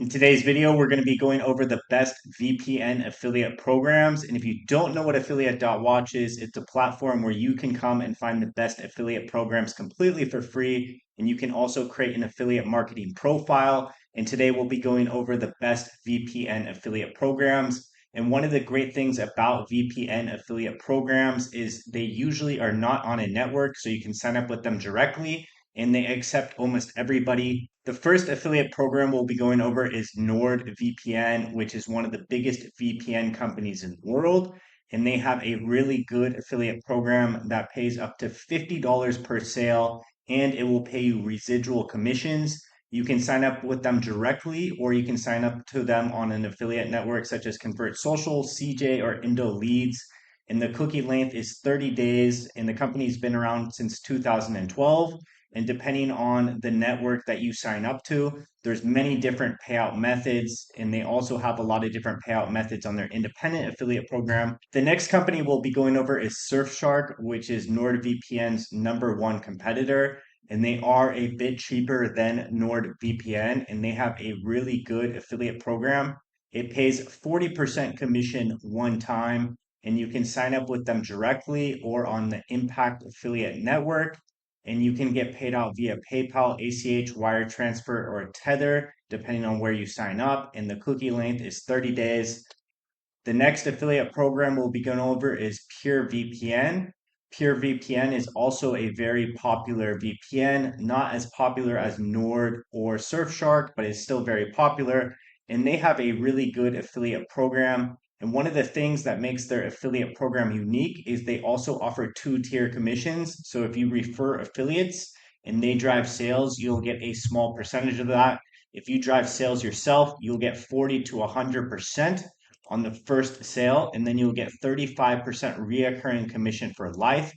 In today's video, we're going to be going over the best VPN affiliate programs. And if you don't know what affiliate.watch is, it's a platform where you can come and find the best affiliate programs completely for free. And you can also create an affiliate marketing profile. And today we'll be going over the best VPN affiliate programs. And one of the great things about VPN affiliate programs is they usually are not on a network, so you can sign up with them directly and they accept almost everybody. The first affiliate program we'll be going over is NordVPN, which is one of the biggest VPN companies in the world. And they have a really good affiliate program that pays up to $50 per sale, and it will pay you residual commissions. You can sign up with them directly, or you can sign up to them on an affiliate network such as Convert Social, CJ, or Indo Leads. And the cookie length is 30 days, and the company's been around since 2012. And depending on the network that you sign up to, there's many different payout methods, and they also have a lot of different payout methods on their independent affiliate program. The next company we'll be going over is Surfshark, which is NordVPN's number one competitor, and they are a bit cheaper than NordVPN, and they have a really good affiliate program. It pays 40% commission one time, and you can sign up with them directly or on the Impact Affiliate Network, and you can get paid out via PayPal, ACH, wire transfer, or Tether, depending on where you sign up. And the cookie length is 30 days. The next affiliate program we'll be going over is PureVPN. PureVPN is also a very popular VPN, not as popular as Nord or Surfshark, but it's still very popular. And they have a really good affiliate program. And one of the things that makes their affiliate program unique is they also offer two-tier commissions. So if you refer affiliates and they drive sales, you'll get a small percentage of that. If you drive sales yourself, you'll get 40 to 100% on the first sale, and then you'll get 35% reoccurring commission for life.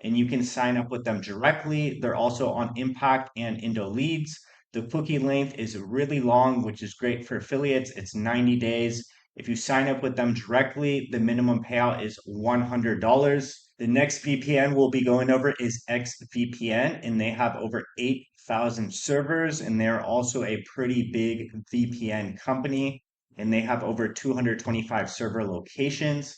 And you can sign up with them directly. They're also on Impact and Indo Leads. The cookie length is really long, which is great for affiliates. It's 90 days. If you sign up with them directly, the minimum payout is $100. The next VPN we'll be going over is XVPN, and they have over 8,000 servers, and they're also a pretty big VPN company, and they have over 225 server locations.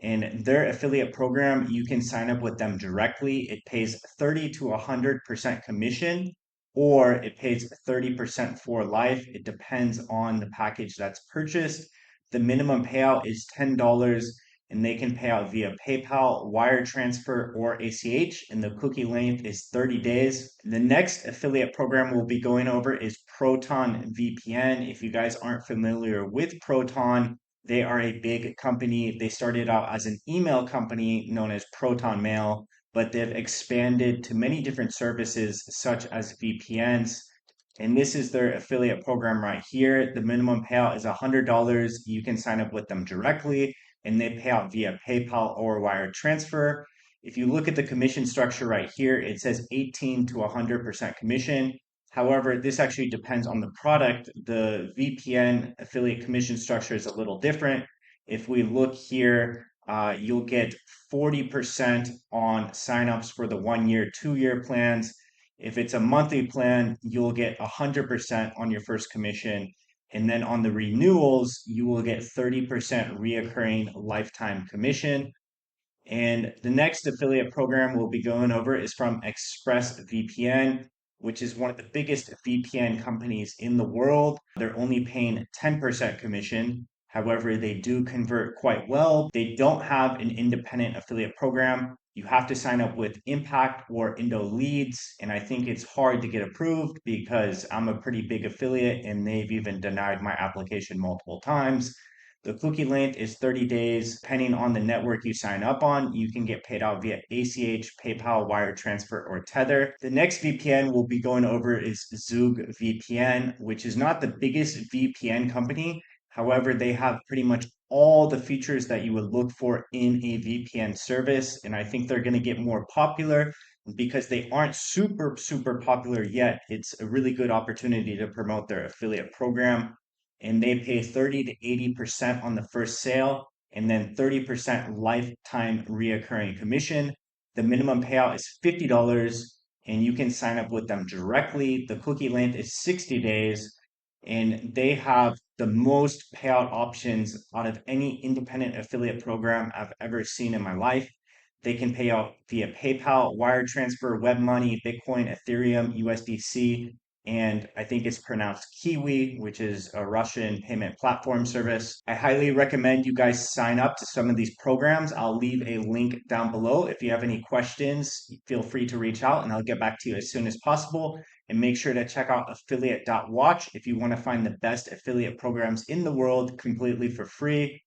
And their affiliate program, you can sign up with them directly. It pays 30 to 100% commission, or it pays 30% for life. It depends on the package that's purchased. The minimum payout is $10, and they can pay out via PayPal, wire transfer, or ACH, and the cookie length is 30 days. The next affiliate program we'll be going over is Proton VPN. If you guys aren't familiar with Proton, they are a big company. They started out as an email company known as Proton Mail, but they've expanded to many different services such as VPNs. And this is their affiliate program right here. The minimum payout is $100. You can sign up with them directly, and they pay out via PayPal or wire transfer. If you look at the commission structure right here, it says 18 to 100% commission. However, this actually depends on the product. The VPN affiliate commission structure is a little different. If we look here, you'll get 40% on signups for the 1 year, 2 year plans. If it's a monthly plan, you'll get 100% on your first commission. And then on the renewals, you will get 30% reoccurring lifetime commission. And the next affiliate program we'll be going over is from ExpressVPN, which is one of the biggest VPN companies in the world. They're only paying 10% commission. However, they do convert quite well. They don't have an independent affiliate program. You have to sign up with Impact or Indo Leads, and I think it's hard to get approved because I'm a pretty big affiliate and they've even denied my application multiple times. The cookie length is 30 days. Depending on the network you sign up on, you can get paid out via ACH, PayPal, wire transfer, or Tether. The next VPN we'll be going over is Zug VPN, which is not the biggest VPN company. However, they have pretty much all the features that you would look for in a VPN service. And I think they're going to get more popular because they aren't super, super popular yet. It's a really good opportunity to promote their affiliate program, and they pay 30 to 80% on the first sale and then 30% lifetime reoccurring commission. The minimum payout is $50, and you can sign up with them directly. The cookie length is 60 days. and they have the most payout options out of any independent affiliate program I've ever seen in my life. They can pay out via PayPal, wire transfer, web money, Bitcoin, Ethereum, USDC, and I think it's pronounced Kiwi, which is a Russian payment platform service. I highly recommend you guys sign up to some of these programs. I'll leave a link down below. If you have any questions, feel free to reach out and I'll get back to you as soon as possible. And make sure to check out affiliate.watch if you want to find the best affiliate programs in the world completely for free.